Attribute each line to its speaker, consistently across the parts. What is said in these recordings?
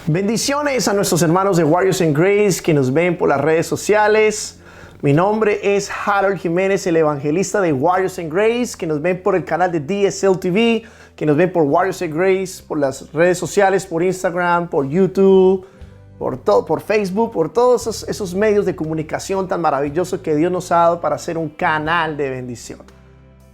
Speaker 1: Bendiciones a nuestros hermanos de Warriors and Grace que nos ven por las redes sociales. Mi nombre es Harold Jiménez, el evangelista de Warriors and Grace, que nos ven por el canal de DSL TV, que nos ven por Warriors and Grace, por las redes sociales, por Instagram, por YouTube, por Facebook, por todos esos medios de comunicación tan maravillosos que Dios nos ha dado para hacer un canal de bendición.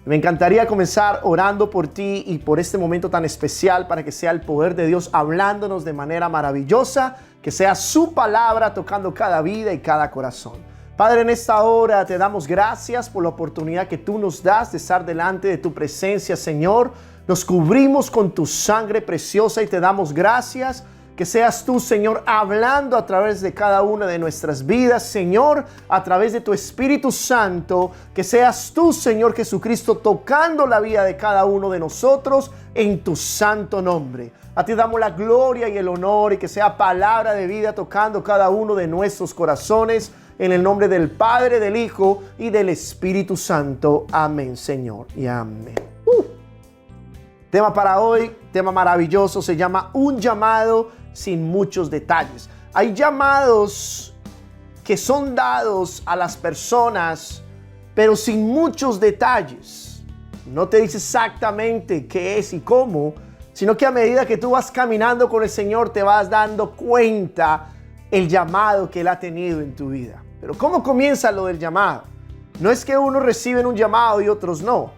Speaker 1: Me encantaría comenzar orando por ti y por este momento tan especial para que sea el poder de Dios hablándonos de manera maravillosa, que sea su palabra tocando cada vida y cada corazón. Padre, en esta hora te damos gracias por la oportunidad que tú nos das de estar delante de tu presencia, Señor. Nos cubrimos con tu sangre preciosa y te damos gracias. Que seas tú, Señor, hablando a través de cada una de nuestras vidas, Señor, a través de tu Espíritu Santo. Que seas tú, Señor Jesucristo, tocando la vida de cada uno de nosotros en tu santo nombre. A ti damos la gloria y el honor y que sea palabra de vida tocando cada uno de nuestros corazones. En el nombre del Padre, del Hijo y del Espíritu Santo. Amén, Señor, y amén. Tema para hoy, tema maravilloso, se llama Un llamado sin muchos detalles. Hay llamados que son dados a las personas, pero sin muchos detalles. No te dice exactamente qué es y cómo, sino que a medida que tú vas caminando con el Señor, te vas dando cuenta el llamado que Él ha tenido en tu vida. Pero ¿cómo comienza lo del llamado? No es que unos reciben un llamado y otros no.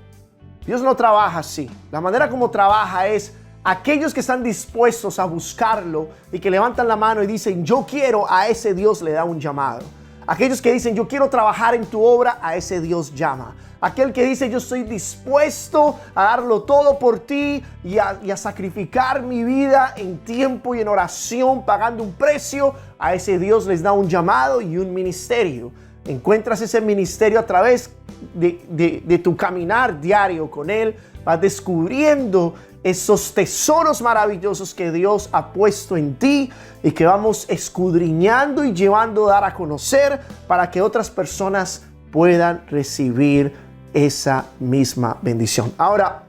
Speaker 1: Dios no trabaja así. La manera como trabaja es aquellos que están dispuestos a buscarlo y que levantan la mano y dicen, yo quiero, a ese Dios le da un llamado. Aquellos que dicen, yo quiero trabajar en tu obra, a ese Dios llama. Aquel que dice, yo estoy dispuesto a darlo todo por ti y a sacrificar mi vida en tiempo y en oración, pagando un precio, a ese Dios les da un llamado y un ministerio. Encuentras ese ministerio a través de tu caminar diario con Él. Vas descubriendo esos tesoros maravillosos que Dios ha puesto en ti y que vamos escudriñando y llevando a dar a conocer para que otras personas puedan recibir esa misma bendición. Ahora,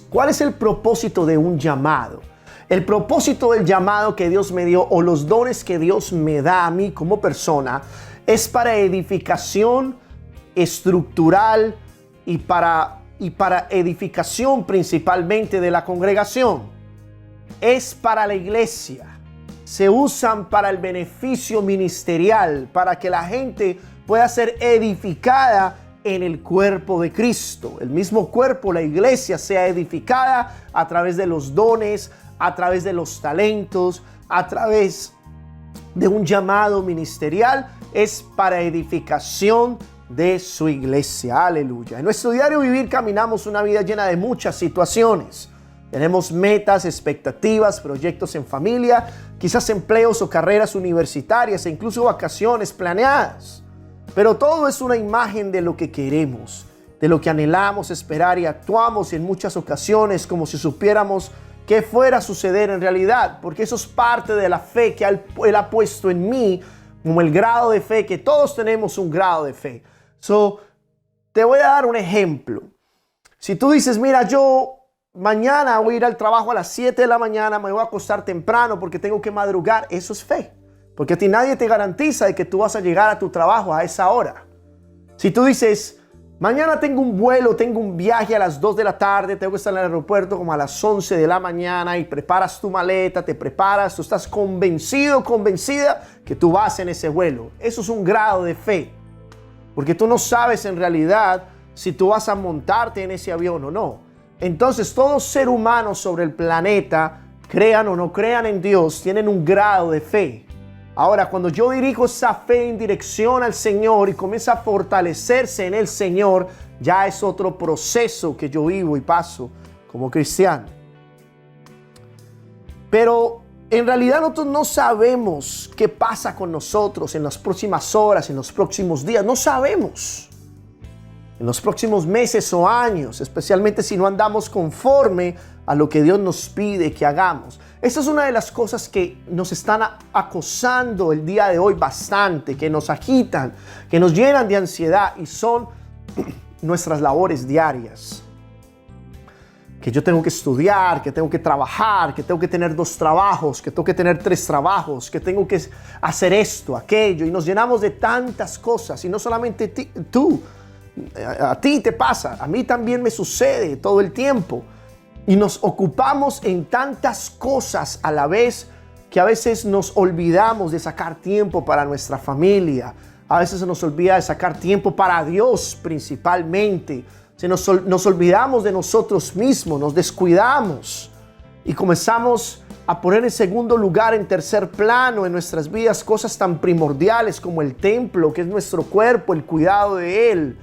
Speaker 1: ¿cuál es el propósito de un llamado? El propósito del llamado que Dios me dio o los dones que Dios me da a mí como persona es para edificación estructural y para edificación principalmente de la congregación. Es para la iglesia. Se usan para el beneficio ministerial, para que la gente pueda ser edificada en el cuerpo de Cristo. El mismo cuerpo, la iglesia, sea edificada a través de los dones, a través de los talentos, a través de un llamado ministerial. Es para edificación de su iglesia. Aleluya. En nuestro diario vivir caminamos una vida llena de muchas situaciones. Tenemos metas, expectativas, proyectos en familia, quizás empleos o carreras universitarias e incluso vacaciones planeadas. Pero todo es una imagen de lo que queremos, de lo que anhelamos esperar y actuamos en muchas ocasiones como si supiéramos qué fuera a suceder en realidad, porque eso es parte de la fe que Él ha puesto en mí, como el grado de fe, que todos tenemos un grado de fe. Te voy a dar un ejemplo. Si tú dices, mira, yo mañana voy a ir al trabajo a las 7 de la mañana, me voy a acostar temprano porque tengo que madrugar, eso es fe. Porque a ti nadie te garantiza de que tú vas a llegar a tu trabajo a esa hora. Si tú dices, mañana tengo un vuelo, tengo un viaje a las 2 de la tarde, tengo que estar en el aeropuerto como a las 11 de la mañana y preparas tu maleta, te preparas, tú estás convencido, convencida que tú vas en ese vuelo. Eso es un grado de fe. Porque tú no sabes en realidad si tú vas a montarte en ese avión o no. Entonces, todo ser humano sobre el planeta, crean o no crean en Dios, tienen un grado de fe. Ahora, cuando yo dirijo esa fe en dirección al Señor y comienza a fortalecerse en el Señor, ya es otro proceso que yo vivo y paso como cristiano. Pero en realidad nosotros no sabemos qué pasa con nosotros en las próximas horas, en los próximos días. No sabemos. En los próximos meses o años, especialmente si no andamos conforme a lo que Dios nos pide que hagamos. Esta es una de las cosas que nos están acosando el día de hoy bastante, que nos agitan, que nos llenan de ansiedad y son nuestras labores diarias. Que yo tengo que estudiar, que tengo que trabajar, que tengo que tener 2 trabajos, que tengo que tener 3 trabajos, que tengo que hacer esto, aquello. Y nos llenamos de tantas cosas. Y no solamente tú, a ti te pasa, a mí también me sucede todo el tiempo. Y nos ocupamos en tantas cosas a la vez que a veces nos olvidamos de sacar tiempo para nuestra familia. A veces se nos olvida de sacar tiempo para Dios principalmente. Nos olvidamos de nosotros mismos, nos descuidamos y comenzamos a poner en segundo lugar, en tercer plano en nuestras vidas cosas tan primordiales como el templo, que es nuestro cuerpo, el cuidado de él.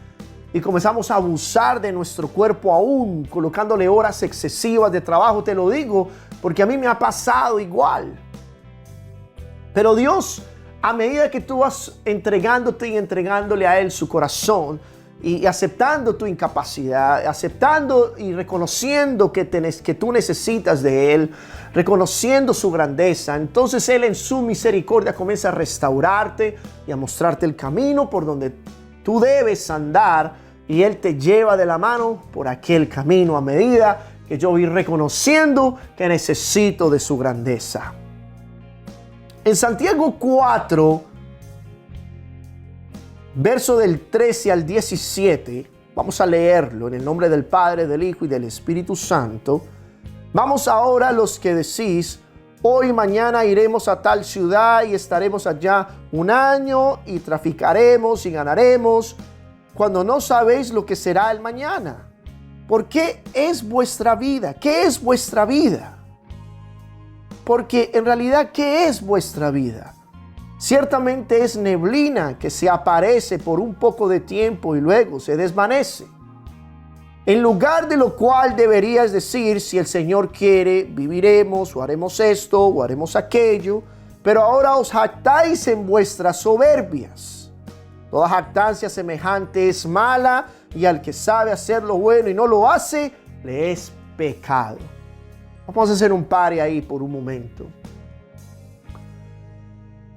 Speaker 1: Y comenzamos a abusar de nuestro cuerpo aún, colocándole horas excesivas de trabajo. Te lo digo porque a mí me ha pasado igual. Pero Dios, a medida que tú vas entregándote y entregándole a Él su corazón y aceptando tu incapacidad, aceptando y reconociendo que tú necesitas de Él, reconociendo su grandeza, entonces Él en su misericordia comienza a restaurarte y a mostrarte el camino por donde tú debes andar, y Él te lleva de la mano por aquel camino a medida que yo voy reconociendo que necesito de su grandeza. En Santiago 4, verso del 13 al 17, vamos a leerlo en el nombre del Padre, del Hijo y del Espíritu Santo. Vamos ahora los que decís, hoy mañana iremos a tal ciudad y estaremos allá 1 año y traficaremos y ganaremos, cuando no sabéis lo que será el mañana. ¿Por qué es vuestra vida? ¿Qué es vuestra vida? Porque en realidad, ¿qué es vuestra vida? Ciertamente es neblina que se aparece por un poco de tiempo y luego se desvanece. En lugar de lo cual deberías decir, si el Señor quiere, viviremos o haremos esto o haremos aquello, pero ahora os jactáis en vuestras soberbias. Toda jactancia semejante es mala, y al que sabe hacer lo bueno y no lo hace, le es pecado. Vamos a hacer un pare ahí por un momento.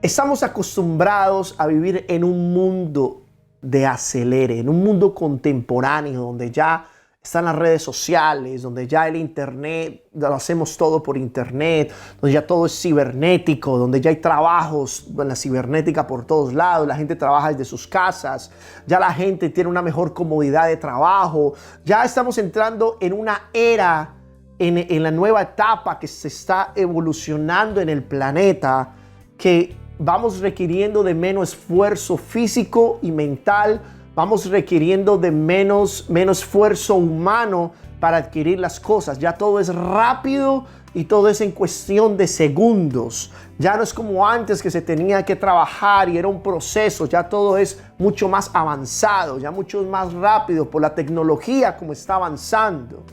Speaker 1: Estamos acostumbrados a vivir en un mundo de acelere, en un mundo contemporáneo donde ya están las redes sociales, donde ya el internet, lo hacemos todo por internet, donde ya todo es cibernético, donde ya hay trabajos en la cibernética por todos lados, la gente trabaja desde sus casas, ya la gente tiene una mejor comodidad de trabajo, ya estamos entrando en una era, en la nueva etapa que se está evolucionando en el planeta, que vamos requiriendo de menos esfuerzo físico y mental, vamos requiriendo de menos esfuerzo humano para adquirir las cosas. Ya todo es rápido y todo es en cuestión de segundos. Ya no es como antes que se tenía que trabajar y era un proceso. Ya todo es mucho más avanzado, ya mucho más rápido por la tecnología como está avanzando.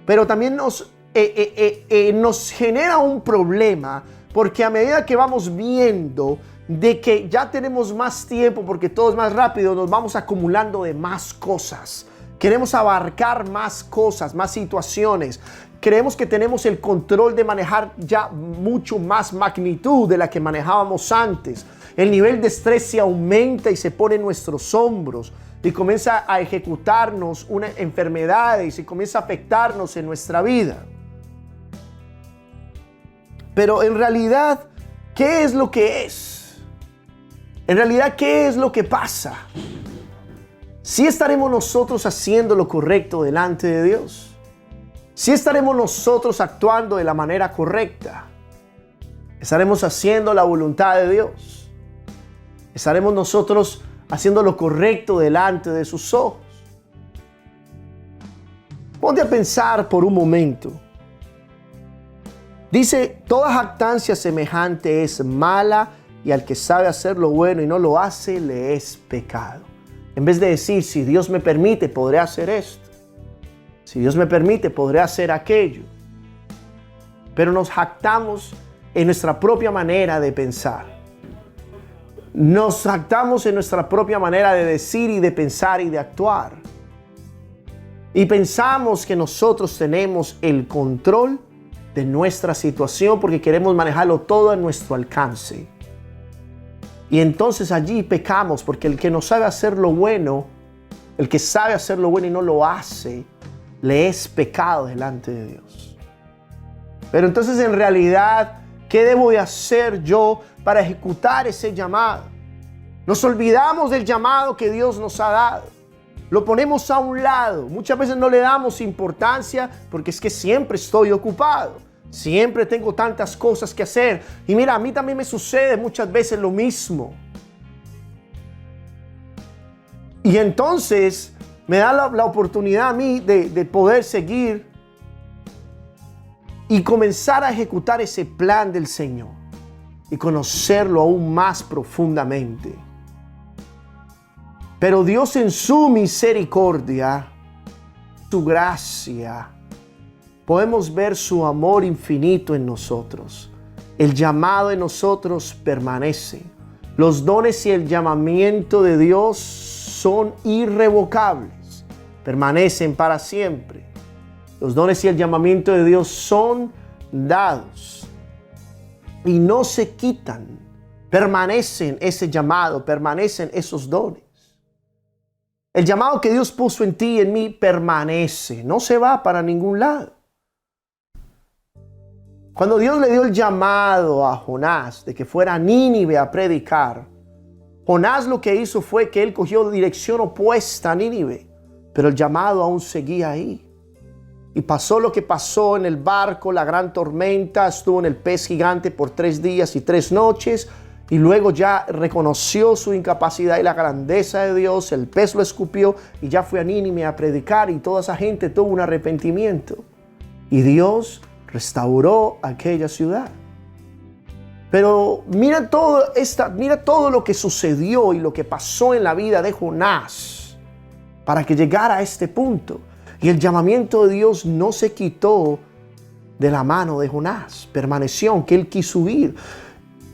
Speaker 1: Pero también nos nos genera un problema, porque a medida que vamos viendo de que ya tenemos más tiempo, porque todo es más rápido, nos vamos acumulando de más cosas. Queremos abarcar más cosas, más situaciones. Creemos que tenemos el control de manejar ya mucho más magnitud de la que manejábamos antes. El nivel de estrés se aumenta y se pone en nuestros hombros y comienza a ejecutarnos una enfermedad y se comienza a afectarnos en nuestra vida. Pero en realidad, ¿qué es lo que es? En realidad, ¿qué es lo que pasa? ¿Sí estaremos nosotros haciendo lo correcto delante de Dios? ¿Sí estaremos nosotros actuando de la manera correcta? ¿Estaremos haciendo la voluntad de Dios? ¿Estaremos nosotros haciendo lo correcto delante de sus ojos? Ponte a pensar por un momento. Dice, toda jactancia semejante es mala y al que sabe hacer lo bueno y no lo hace, le es pecado. En vez de decir, si Dios me permite, podré hacer esto. Si Dios me permite, podré hacer aquello. Pero nos jactamos en nuestra propia manera de pensar. Nos jactamos en nuestra propia manera de decir y de pensar y de actuar. Y pensamos que nosotros tenemos el control de nuestra situación porque queremos manejarlo todo a nuestro alcance. Y entonces allí pecamos, porque el que no sabe hacer lo bueno, el que sabe hacer lo bueno y no lo hace, le es pecado delante de Dios. Pero entonces en realidad, ¿qué debo de hacer yo para ejecutar ese llamado? Nos olvidamos del llamado que Dios nos ha dado. Lo ponemos a un lado. Muchas veces no le damos importancia porque es que siempre estoy ocupado. Siempre tengo tantas cosas que hacer. Y mira, a mí también me sucede muchas veces lo mismo. Y entonces me da la oportunidad a mí de poder seguir y comenzar a ejecutar ese plan del Señor y conocerlo aún más profundamente. Pero Dios en su misericordia, su gracia, podemos ver su amor infinito en nosotros. El llamado en nosotros permanece. Los dones y el llamamiento de Dios son irrevocables. Permanecen para siempre. Los dones y el llamamiento de Dios son dados y no se quitan. Permanecen ese llamado, permanecen esos dones. El llamado que Dios puso en ti y en mí permanece, no se va para ningún lado. Cuando Dios le dio el llamado a Jonás de que fuera a Nínive a predicar, Jonás lo que hizo fue que él cogió dirección opuesta a Nínive, pero el llamado aún seguía ahí. Y pasó lo que pasó en el barco, la gran tormenta, estuvo en el pez gigante por 3 días y 3 noches, y luego ya reconoció su incapacidad y la grandeza de Dios, el pez lo escupió y ya fue a Nínive a predicar y toda esa gente tuvo un arrepentimiento. Y Dios restauró aquella ciudad. Pero mira todo lo que sucedió y lo que pasó en la vida de Jonás para que llegara a este punto. Y el llamamiento de Dios no se quitó de la mano de Jonás, permaneció, aunque él quiso huir.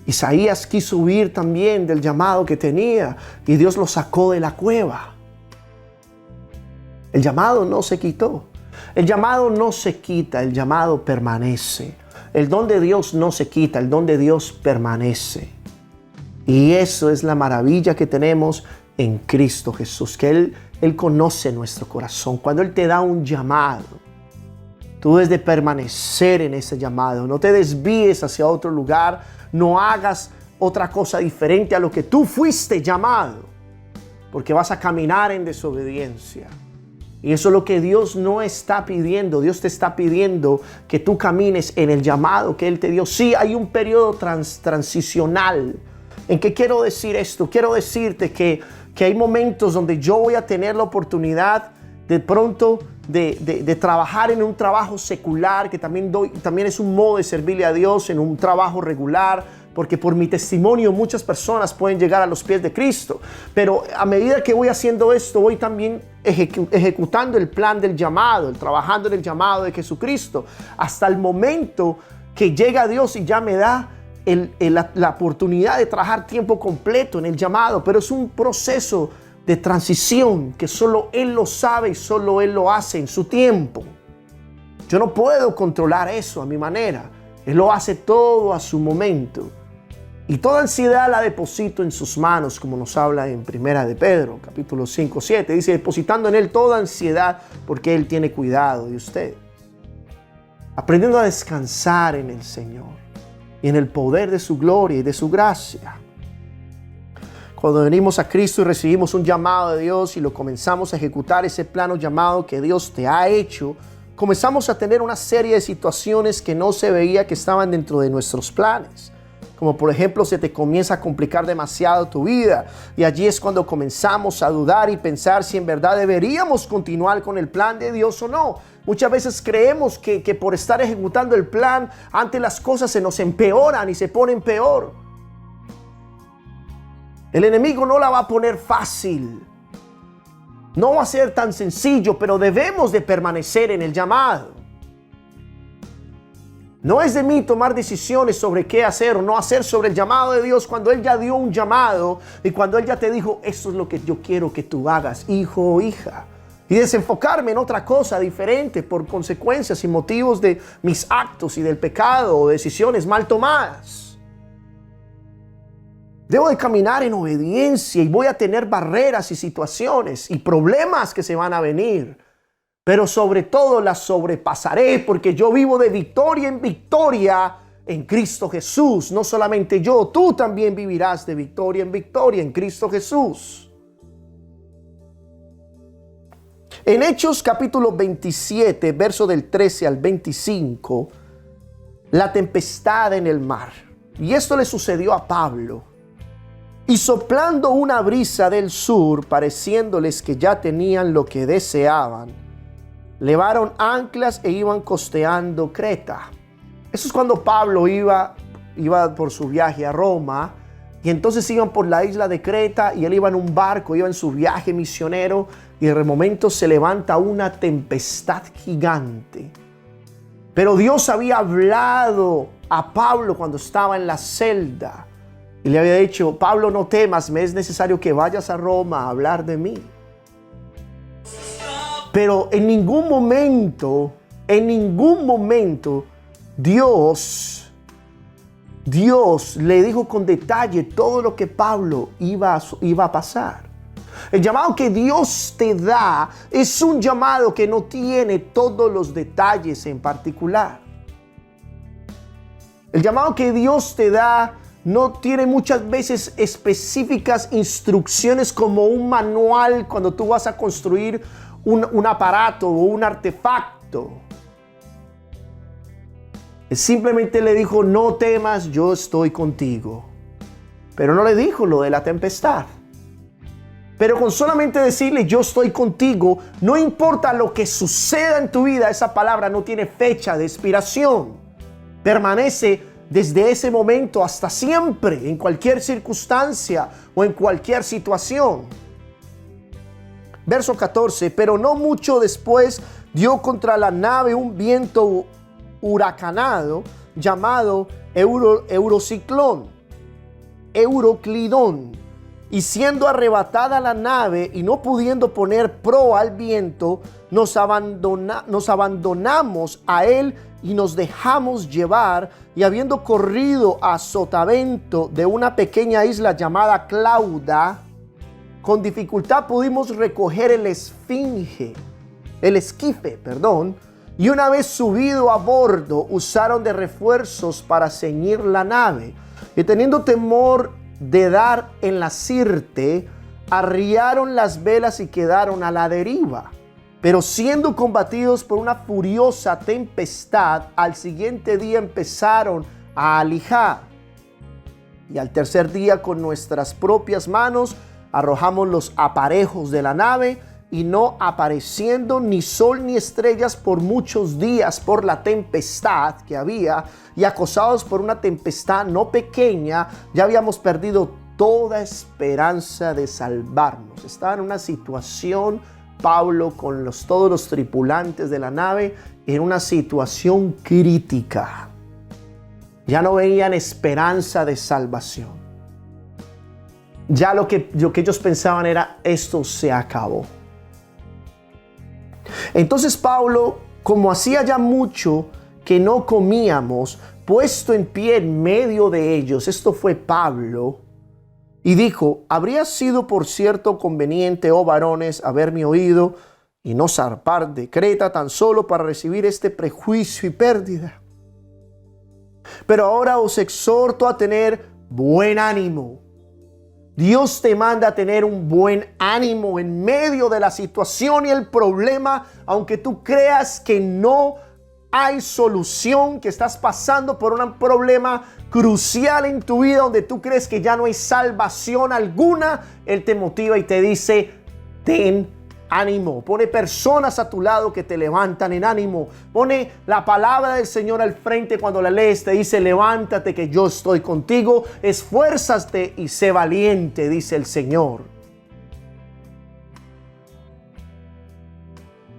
Speaker 1: Isaías quiso huir también del llamado que tenía y Dios lo sacó de la cueva. El llamado no se quitó. El llamado no se quita, el llamado permanece. El don de Dios no se quita, el don de Dios permanece. Y eso es la maravilla que tenemos en Cristo Jesús, que Él conoce nuestro corazón. Cuando Él te da un llamado, tú debes de permanecer en ese llamado. No te desvíes hacia otro lugar. No hagas otra cosa diferente a lo que tú fuiste llamado, porque vas a caminar en desobediencia. Y eso es lo que Dios no está pidiendo. Dios te está pidiendo que tú camines en el llamado que Él te dio. Sí, hay un periodo transicional. ¿En qué quiero decir esto? Quiero decirte que hay momentos donde yo voy a tener la oportunidad de pronto de trabajar en un trabajo secular, que también es un modo de servirle a Dios, en un trabajo regular, porque por mi testimonio muchas personas pueden llegar a los pies de Cristo. Pero a medida que voy haciendo esto, voy también ejecutando el plan del llamado, trabajando en el llamado de Jesucristo, hasta el momento que llega Dios y ya me da la oportunidad de trabajar tiempo completo en el llamado. Pero es un proceso de transición que solo Él lo sabe y solo Él lo hace en su tiempo. Yo no puedo controlar eso a mi manera. Él lo hace todo a su momento. Y toda ansiedad la deposito en sus manos, como nos habla en Primera de Pedro, capítulo 5, 7. Dice, depositando en Él toda ansiedad, porque Él tiene cuidado de usted. Aprendiendo a descansar en el Señor y en el poder de su gloria y de su gracia. Cuando venimos a Cristo y recibimos un llamado de Dios y lo comenzamos a ejecutar, ese plano llamado que Dios te ha hecho, comenzamos a tener una serie de situaciones que no se veía que estaban dentro de nuestros planes. Como por ejemplo, se te comienza a complicar demasiado tu vida. Y allí es cuando comenzamos a dudar y pensar si en verdad deberíamos continuar con el plan de Dios o no. Muchas veces creemos que por estar ejecutando el plan, antes las cosas se nos empeoran y se ponen peor. El enemigo no la va a poner fácil. No va a ser tan sencillo, pero debemos de permanecer en el llamado. No es de mí tomar decisiones sobre qué hacer o no hacer sobre el llamado de Dios cuando Él ya dio un llamado y cuando Él ya te dijo, esto es lo que yo quiero que tú hagas, hijo o hija. Y desenfocarme en otra cosa diferente por consecuencias y motivos de mis actos y del pecado o decisiones mal tomadas. Debo de caminar en obediencia y voy a tener barreras y situaciones y problemas que se van a venir. Pero sobre todo las sobrepasaré porque yo vivo de victoria en victoria en Cristo Jesús. No solamente yo, tú también vivirás de victoria en Cristo Jesús. En Hechos capítulo 27, verso del 13 al 25, la tempestad en el mar. Y esto le sucedió a Pablo. Y soplando una brisa del sur, pareciéndoles que ya tenían lo que deseaban, levaron anclas e iban costeando Creta. Eso es cuando Pablo iba por su viaje a Roma. Y entonces iban por la isla de Creta y él iba en un barco, iba en su viaje misionero. Y de momento se levanta una tempestad gigante. Pero Dios había hablado a Pablo cuando estaba en la celda. Y le había dicho, Pablo, no temas, me es necesario que vayas a Roma a hablar de mí. Pero en ningún momento, Dios le dijo con detalle todo lo que Pablo iba a pasar. El llamado que Dios te da es un llamado que no tiene todos los detalles en particular. El llamado que Dios te da no tiene muchas veces específicas instrucciones como un manual cuando tú vas a construir un aparato o un artefacto. Él simplemente le dijo, no temas, yo estoy contigo. Pero no le dijo lo de la tempestad. Pero con solamente decirle, yo estoy contigo, no importa lo que suceda en tu vida, esa palabra no tiene fecha de expiración. Permanece desde ese momento hasta siempre, en cualquier circunstancia o en cualquier situación. Verso 14, pero no mucho después dio contra la nave un viento huracanado llamado Euroclidón. Y siendo arrebatada la nave y no pudiendo poner proa al viento, nos abandonamos a él y nos dejamos llevar, y habiendo corrido a sotavento de una pequeña isla llamada Clauda, con dificultad pudimos recoger el esquife, y una vez subido a bordo, usaron de refuerzos para ceñir la nave, y teniendo temor de dar en la sirte, arriaron las velas y quedaron a la deriva. Pero siendo combatidos por una furiosa tempestad, al siguiente día empezaron a alijar. Y al tercer día, con nuestras propias manos, arrojamos los aparejos de la nave y no apareciendo ni sol ni estrellas por muchos días por la tempestad que había, y acosados por una tempestad no pequeña, ya habíamos perdido toda esperanza de salvarnos. Estaba en una situación, Pablo, con todos los tripulantes de la nave, en una situación crítica. Ya no veían esperanza de salvación. Ya lo que ellos pensaban era, esto se acabó. Entonces Pablo, como hacía ya mucho que no comíamos, puesto en pie en medio de ellos, esto fue Pablo, y dijo: habría sido por cierto conveniente, oh varones, haberme oído y no zarpar de Creta tan solo para recibir este prejuicio y pérdida. Pero ahora os exhorto a tener buen ánimo. Dios te manda a tener un buen ánimo en medio de la situación y el problema, aunque tú creas que no hay solución, que estás pasando por un problema crucial en tu vida, donde tú crees que ya no hay salvación alguna. Él te motiva y te dice: ten ánimo. Pone personas a tu lado que te levantan en ánimo. Pone la palabra del Señor al frente cuando la lees. Te dice: levántate, que yo estoy contigo. Esfuérzate y sé valiente, dice el Señor.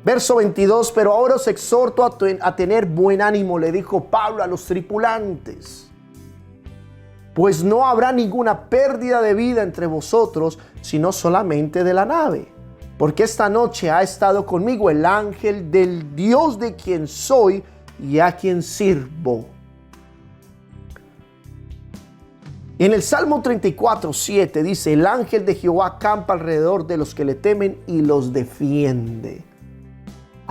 Speaker 1: Verso 22, pero ahora os exhorto a tener buen ánimo, le dijo Pablo a los tripulantes, pues no habrá ninguna pérdida de vida entre vosotros, sino solamente de la nave. Porque esta noche ha estado conmigo el ángel del Dios de quien soy y a quien sirvo. En el Salmo 34:7 dice: el ángel de Jehová acampa alrededor de los que le temen y los defiende.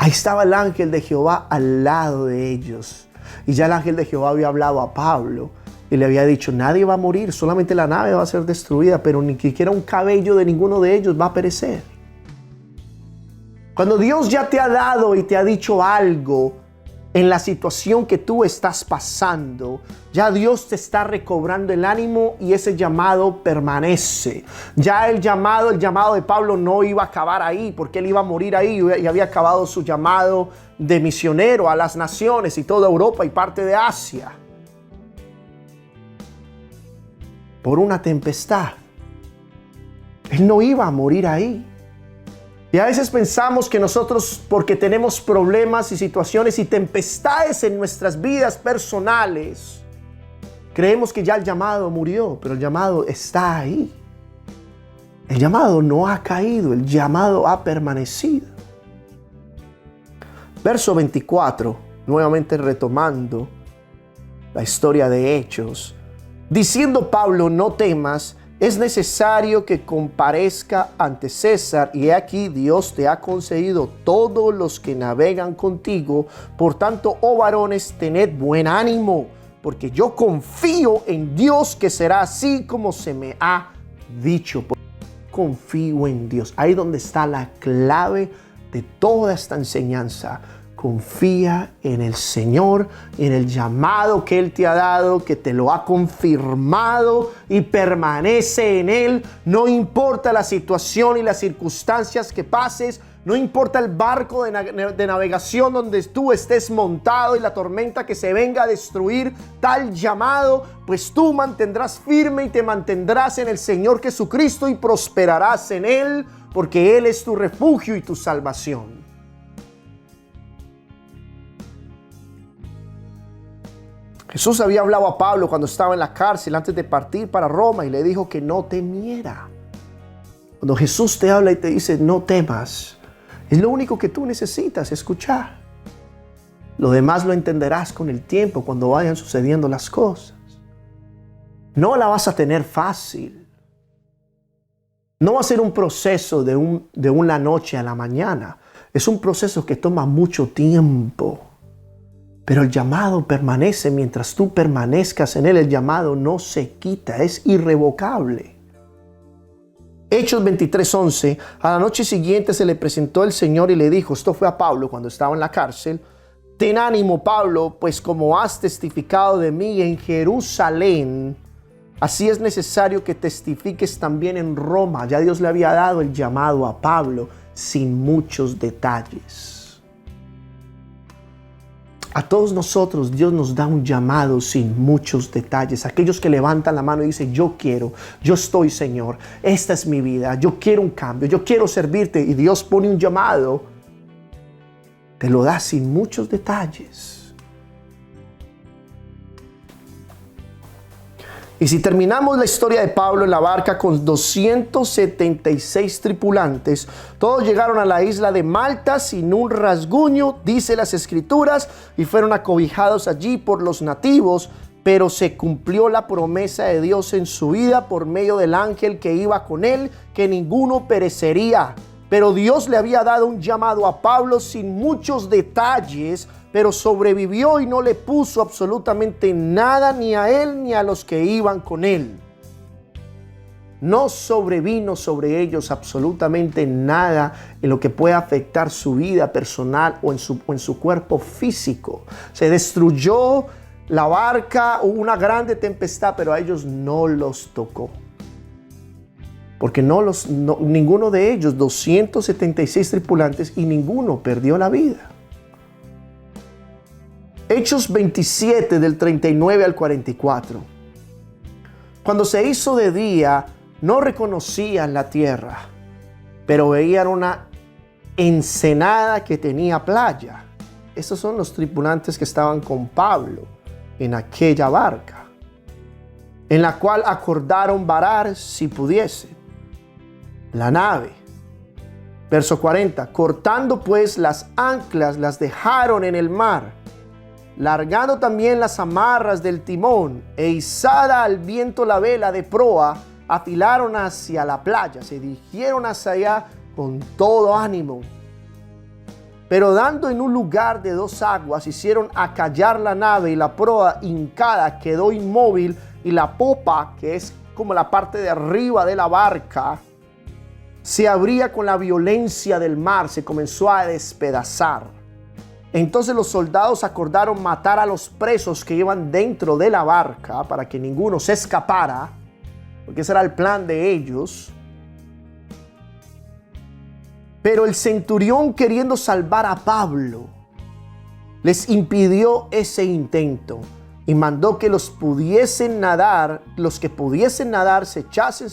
Speaker 1: Ahí estaba el ángel de Jehová al lado de ellos. Y ya el ángel de Jehová había hablado a Pablo y le había dicho: nadie va a morir, solamente la nave va a ser destruida, pero ni siquiera un cabello de ninguno de ellos va a perecer. Cuando Dios ya te ha dado y te ha dicho algo en la situación que tú estás pasando, ya Dios te está recobrando el ánimo y ese llamado permanece. Ya el llamado de Pablo no iba a acabar ahí, porque él iba a morir ahí y había acabado su llamado de misionero a las naciones y toda Europa y parte de Asia. Por una tempestad. Él no iba a morir ahí. Y a veces pensamos que nosotros, porque tenemos problemas y situaciones y tempestades en nuestras vidas personales, creemos que ya el llamado murió, pero el llamado está ahí. El llamado no ha caído, el llamado ha permanecido. Verso 24, nuevamente retomando la historia de Hechos, diciendo Pablo: no temas, es necesario que comparezca ante César, y he aquí Dios te ha concedido todos los que navegan contigo. Por tanto, oh varones, tened buen ánimo, porque yo confío en Dios que será así como se me ha dicho. Confío en Dios. Ahí donde está la clave de toda esta enseñanza. Confía en el Señor, en el llamado que Él te ha dado, que te lo ha confirmado, y permanece en Él. No importa la situación y las circunstancias que pases, no importa el barco de navegación donde tú estés montado y la tormenta que se venga a destruir tal llamado, pues tú mantendrás firme y te mantendrás en el Señor Jesucristo y prosperarás en Él, porque Él es tu refugio y tu salvación. Jesús había hablado a Pablo cuando estaba en la cárcel antes de partir para Roma y le dijo que no temiera. Cuando Jesús te habla y te dice no temas, es lo único que tú necesitas escuchar. Lo demás lo entenderás con el tiempo, cuando vayan sucediendo las cosas. No la vas a tener fácil. No va a ser un proceso de una noche a la mañana. Es un proceso que toma mucho tiempo. Pero el llamado permanece mientras tú permanezcas en Él. El llamado no se quita, es irrevocable. Hechos 23:11, a la noche siguiente se le presentó el Señor y le dijo, esto fue a Pablo cuando estaba en la cárcel: ten ánimo, Pablo, pues como has testificado de mí en Jerusalén, así es necesario que testifiques también en Roma. Ya Dios le había dado el llamado a Pablo. sin muchos detalles. A todos nosotros Dios nos da un llamado sin muchos detalles. Aquellos que levantan la mano y dicen, yo quiero, yo estoy, Señor, esta es mi vida, yo quiero un cambio, yo quiero servirte. Y Dios pone un llamado, te lo da sin muchos detalles. Y si terminamos la historia de Pablo en la barca con 276 tripulantes, todos llegaron a la isla de Malta sin un rasguño, dice las Escrituras, y fueron acobijados allí por los nativos, pero se cumplió la promesa de Dios en su vida por medio del ángel que iba con él, que ninguno perecería. Pero Dios le había dado un llamado a Pablo sin muchos detalles, pero sobrevivió y no le puso absolutamente nada ni a él ni a los que iban con él. No sobrevino sobre ellos absolutamente nada en lo que pueda afectar su vida personal o en su cuerpo físico. Se destruyó la barca, hubo una grande tempestad, pero a ellos no los tocó. Porque ninguno de ellos, 276 tripulantes, y ninguno perdió la vida. Hechos 27 del 39 al 44. Cuando se hizo de día, no reconocían la tierra, pero veían una ensenada que tenía playa. Estos son los tripulantes que estaban con Pablo en aquella barca, en la cual acordaron varar si pudiesen la nave. Verso 40. Cortando pues las anclas, las dejaron en el mar, largando también las amarras del timón, e izada al viento la vela de proa, afilaron hacia la playa, se dirigieron hacia allá con todo ánimo. Pero dando en un lugar de 2 aguas, hicieron acallar la nave, y la proa hincada quedó inmóvil, y la popa, que es como la parte de arriba de la barca, se abría con la violencia del mar, se comenzó a despedazar. Entonces los soldados acordaron matar a los presos que iban dentro de la barca para que ninguno se escapara, porque ese era el plan de ellos. Pero el centurión, queriendo salvar a Pablo, les impidió ese intento y mandó que los que pudiesen nadar se echasen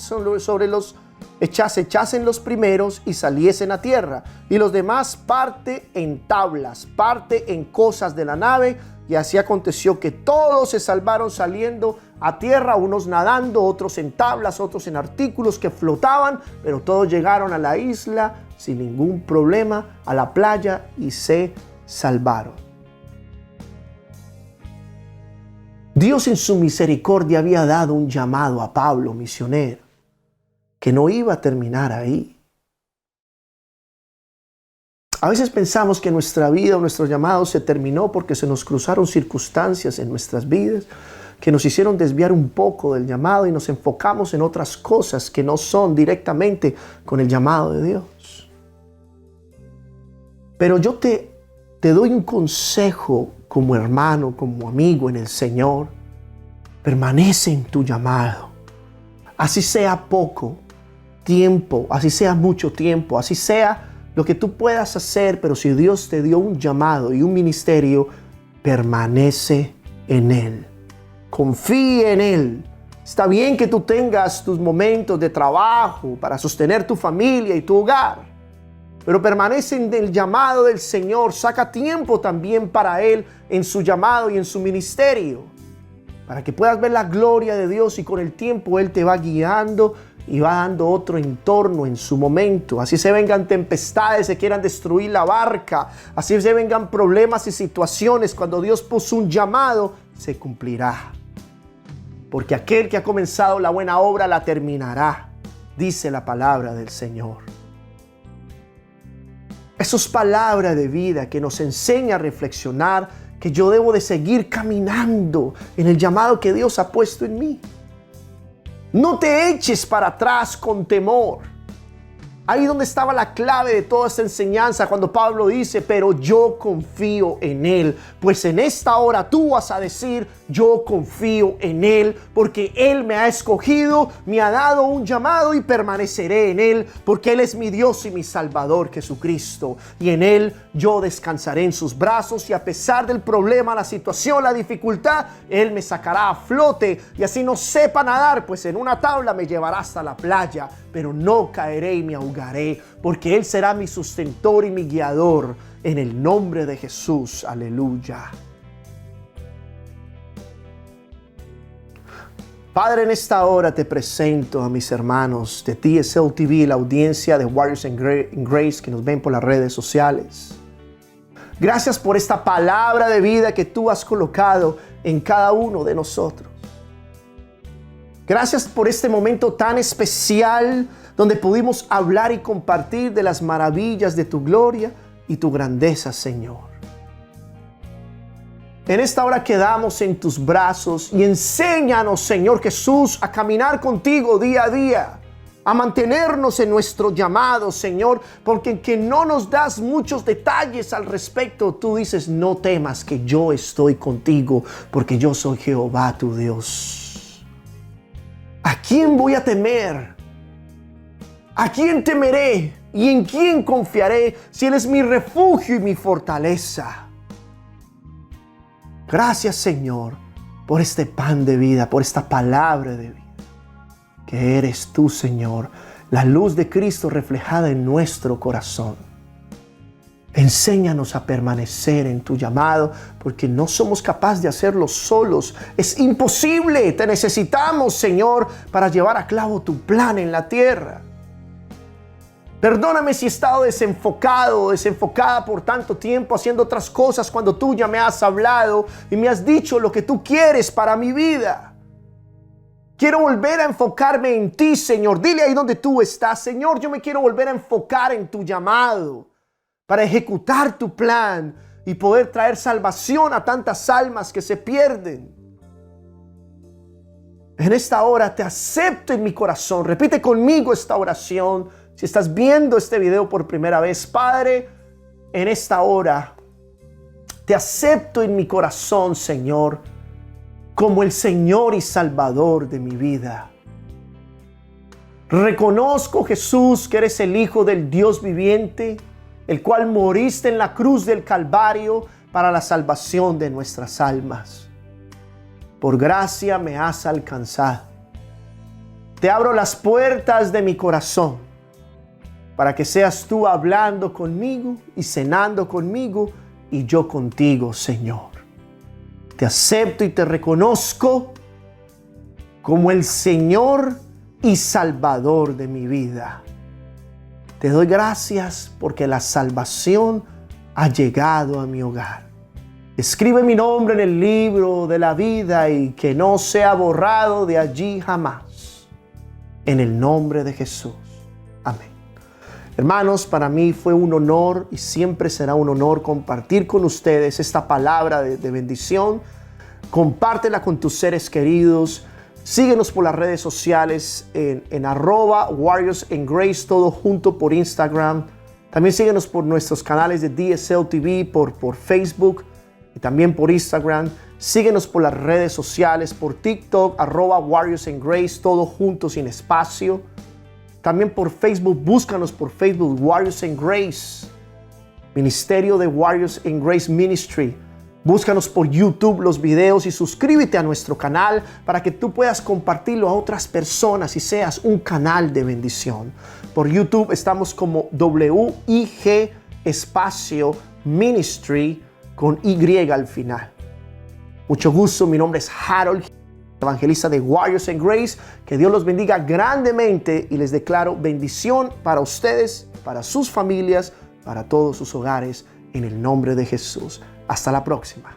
Speaker 1: los primeros y saliesen a tierra, y los demás parte en tablas, parte en cosas de la nave. Y así aconteció que todos se salvaron saliendo a tierra, unos nadando, otros en tablas, otros en artículos que flotaban, pero todos llegaron a la isla sin ningún problema, a la playa, y se salvaron. Dios en su misericordia había dado un llamado a Pablo, misionero, que no iba a terminar ahí. A veces pensamos que nuestra vida o nuestro llamado se terminó porque se nos cruzaron circunstancias en nuestras vidas que nos hicieron desviar un poco del llamado y nos enfocamos en otras cosas que no son directamente con el llamado de Dios. Pero yo te doy un consejo como hermano, como amigo en el Señor. Permanece en tu llamado. Así sea poco tiempo, así sea mucho tiempo, así sea lo que tú puedas hacer, pero si Dios te dio un llamado y un ministerio, permanece en Él. Confíe en Él. Está bien que tú tengas tus momentos de trabajo para sostener tu familia y tu hogar, pero permanece en el llamado del Señor. Saca tiempo también para Él en su llamado y en su ministerio, para que puedas ver la gloria de Dios, y con el tiempo Él te va guiando y va dando otro entorno en su momento. Así se vengan tempestades, se quieran destruir la barca, así se vengan problemas y situaciones, cuando Dios puso un llamado, se cumplirá. Porque aquel que ha comenzado la buena obra la terminará, dice la palabra del Señor. Eso es palabra de vida que nos enseña a reflexionar que yo debo de seguir caminando en el llamado que Dios ha puesto en mí. No te eches para atrás con temor. Ahí donde estaba la clave de toda esta enseñanza, cuando Pablo dice, pero yo confío en Él. Pues en esta hora tú vas a decir, yo confío en Él, porque Él me ha escogido, me ha dado un llamado y permaneceré en Él, porque Él es mi Dios y mi Salvador Jesucristo. Y en Él yo descansaré en sus brazos, y a pesar del problema, la situación, la dificultad, Él me sacará a flote. Y así no sepa nadar, pues en una tabla me llevará hasta la playa, pero no caeré y me ahogaré, porque Él será mi sustentor y mi guiador. En el nombre de Jesús, aleluya. Padre, en esta hora te presento a mis hermanos de DSL TV, la audiencia de Warriors in Grace que nos ven por las redes sociales. Gracias por esta palabra de vida que tú has colocado en cada uno de nosotros. Gracias por este momento tan especial donde pudimos hablar y compartir de las maravillas de tu gloria y tu grandeza, Señor. En esta hora quedamos en tus brazos y enséñanos, Señor Jesús, a caminar contigo día a día, a mantenernos en nuestro llamado, Señor, porque en que no nos das muchos detalles al respecto, tú dices, no temas que yo estoy contigo, porque yo soy Jehová tu Dios. ¿A quién voy a temer? ¿A quién temeré? ¿Y en quién confiaré si Él es mi refugio y mi fortaleza? Gracias, Señor, por este pan de vida, por esta palabra de vida, que eres tú, Señor, la luz de Cristo reflejada en nuestro corazón. Enséñanos a permanecer en tu llamado, porque no somos capaces de hacerlo solos. Es imposible. Te necesitamos, Señor, para llevar a cabo tu plan en la tierra. Perdóname si he estado desenfocado o desenfocada por tanto tiempo haciendo otras cosas cuando tú ya me has hablado y me has dicho lo que tú quieres para mi vida. Quiero volver a enfocarme en ti, Señor. Dile ahí donde tú estás, Señor, yo me quiero volver a enfocar en tu llamado para ejecutar tu plan y poder traer salvación a tantas almas que se pierden. En esta hora te acepto en mi corazón. Repite conmigo esta oración. Si estás viendo este video por primera vez, Padre, en esta hora te acepto en mi corazón, Señor, como el Señor y Salvador de mi vida. Reconozco, Jesús, que eres el Hijo del Dios viviente, el cual moriste en la cruz del Calvario para la salvación de nuestras almas. Por gracia me has alcanzado. Te abro las puertas de mi corazón para que seas tú hablando conmigo y cenando conmigo y yo contigo, Señor. Te acepto y te reconozco como el Señor y Salvador de mi vida. Te doy gracias porque la salvación ha llegado a mi hogar. Escribe mi nombre en el libro de la vida y que no sea borrado de allí jamás. En el nombre de Jesús. Amén. Hermanos, para mí fue un honor y siempre será un honor compartir con ustedes esta palabra de bendición. Compártela con tus seres queridos. Síguenos por las redes sociales en @Warriors in Grace, todo junto por Instagram. También síguenos por nuestros canales de DSL TV, por Facebook y también por Instagram. Síguenos por las redes sociales, por TikTok, @Warriors in Grace, todo junto sin espacio. También por Facebook, búscanos por Facebook, Warriors in Grace, Ministerio de Warriors in Grace Ministry. Búscanos por YouTube los videos y suscríbete a nuestro canal para que tú puedas compartirlo a otras personas y seas un canal de bendición. Por YouTube estamos como WIG espacio Ministry con Y al final. Mucho gusto, mi nombre es Harold, evangelista de Warriors in Grace. Que Dios los bendiga grandemente y les declaro bendición para ustedes, para sus familias, para todos sus hogares, en el nombre de Jesús. Hasta la próxima.